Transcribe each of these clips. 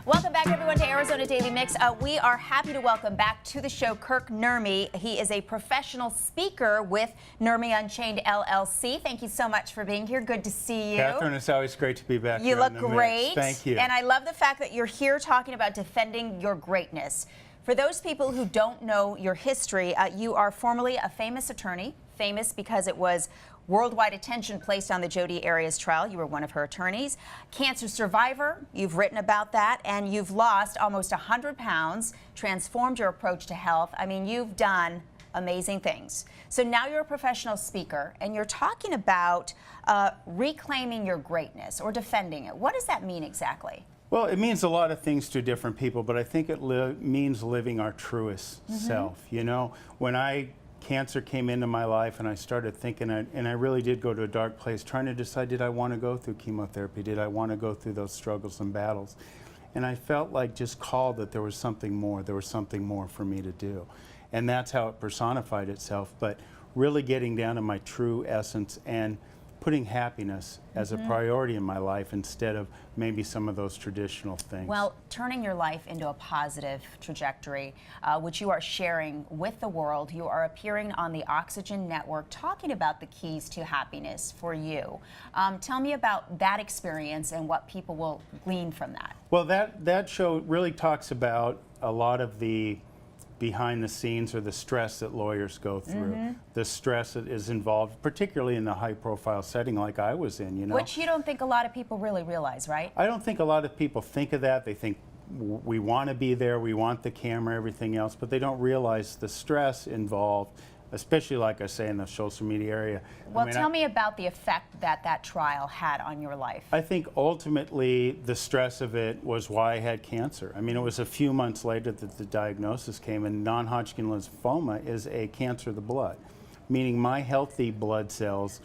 Welcome back, everyone, to Arizona Daily Mix. We are happy to welcome back to the show Kirk Nurmi. He is a professional speaker with Nurmi Unchained LLC. Thank you so much for being here. Good to see you. Catherine, it's always great to be back You here look on the great. Mix. Thank you. And I love the fact that you're here talking about defending your greatness. For those people who don't know your history, you are formerly a famous attorney, famous because it was worldwide attention placed on the Jodi Arias trial. You were one of her attorneys. Cancer survivor, you've written about that, and you've lost almost 100 pounds, transformed your approach to health. I mean, you've done amazing things. So now you're a professional speaker, and you're talking about reclaiming your greatness or defending it. What does that mean exactly? Well, it means a lot of things to different people, but I think it means living our truest self. You know, when cancer came into my life and I started thinking, and I really did go to a dark place trying to decide, did I want to go through chemotherapy? Did I want to go through those struggles and battles? And I felt like just called that there was something more. There was something more for me to do. And that's how it personified itself. But really getting down to my true essence and putting happiness as a priority in my life instead of maybe some of those traditional things. Well, turning your life into a positive trajectory, which you are sharing with the world. You are appearing on the Oxygen Network talking about the keys to happiness for you. Tell me about that experience and what people will glean from that. Well, that show really talks about a lot of the behind the scenes or the stress that lawyers go through. The stress that is involved, particularly in the high profile setting like I was in, you know. Which you don't think a lot of people really realize, right? I don't think a lot of people think of that. They think we want to be there, we want the camera, everything else, but they don't realize the stress involved, especially, like I say, in the social media area. Well, tell me about the effect that that trial had on your life. I think ultimately the stress of it was why I had cancer. I mean, it was a few months later that the diagnosis came, and non-Hodgkin lymphoma is a cancer of the blood, meaning my healthy blood cells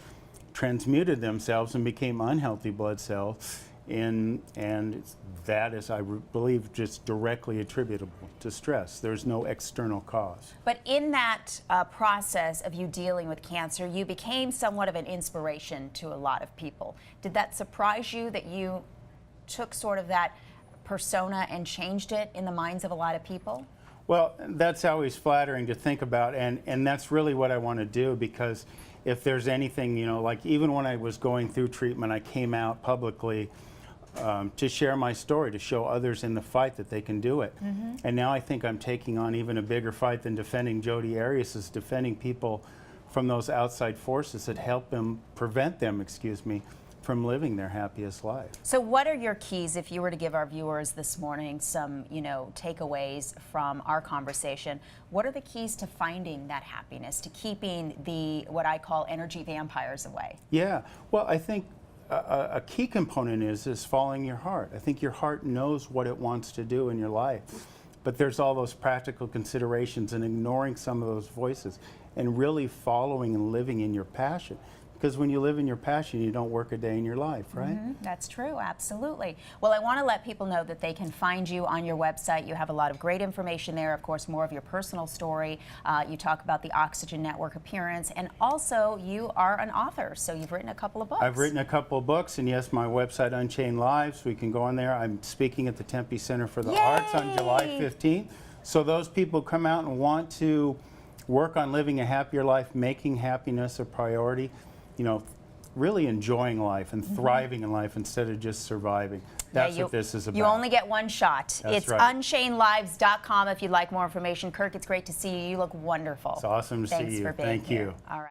transmuted themselves and became unhealthy blood cells. And that is, I believe, just directly attributable to stress. There's no external cause. But in that process of you dealing with cancer, you became somewhat of an inspiration to a lot of people. Did that surprise you that you took sort of that persona and changed it in the minds of a lot of people? Well, that's always flattering to think about, and that's really what I want to do, because if there's anything, you know, like even when I was going through treatment, I came out publicly to share my story, to show others in the fight that they can do it. And now I think I'm taking on even a bigger fight than defending Jodi Arias, is defending people from those outside forces that help them, prevent them, excuse me, from living their happiest life. So what are your keys, if you were to give our viewers this morning some, you know, takeaways from our conversation? What are the keys to finding that happiness, to keeping the, what I call energy vampires away? Yeah, well, I think a key component is following your heart. I think your heart knows what it wants to do in your life, but there's all those practical considerations and ignoring some of those voices and really following and living in your passion. Because when you live in your passion, you don't work a day in your life, right? That's true, absolutely. Well, I want to let people know that they can find you on your website. You have a lot of great information there, of course, more of your personal story. You talk about the Oxygen Network appearance, and also you are an author, so you've written a couple of books. I've written a couple of books, and yes, my website, Unchained Lives, we can go on there. I'm speaking at the Tempe Center for the Arts on July 15th. So those people come out and want to work on living a happier life, making happiness a priority, you know, really enjoying life and thriving in life instead of just surviving. That's what this is about. You only get one shot. That's it's right. unchainedlives.com if you'd like more information. Kirk, it's great to see you. You look wonderful. It's awesome to see you. Thanks for being Thank here. you. All right.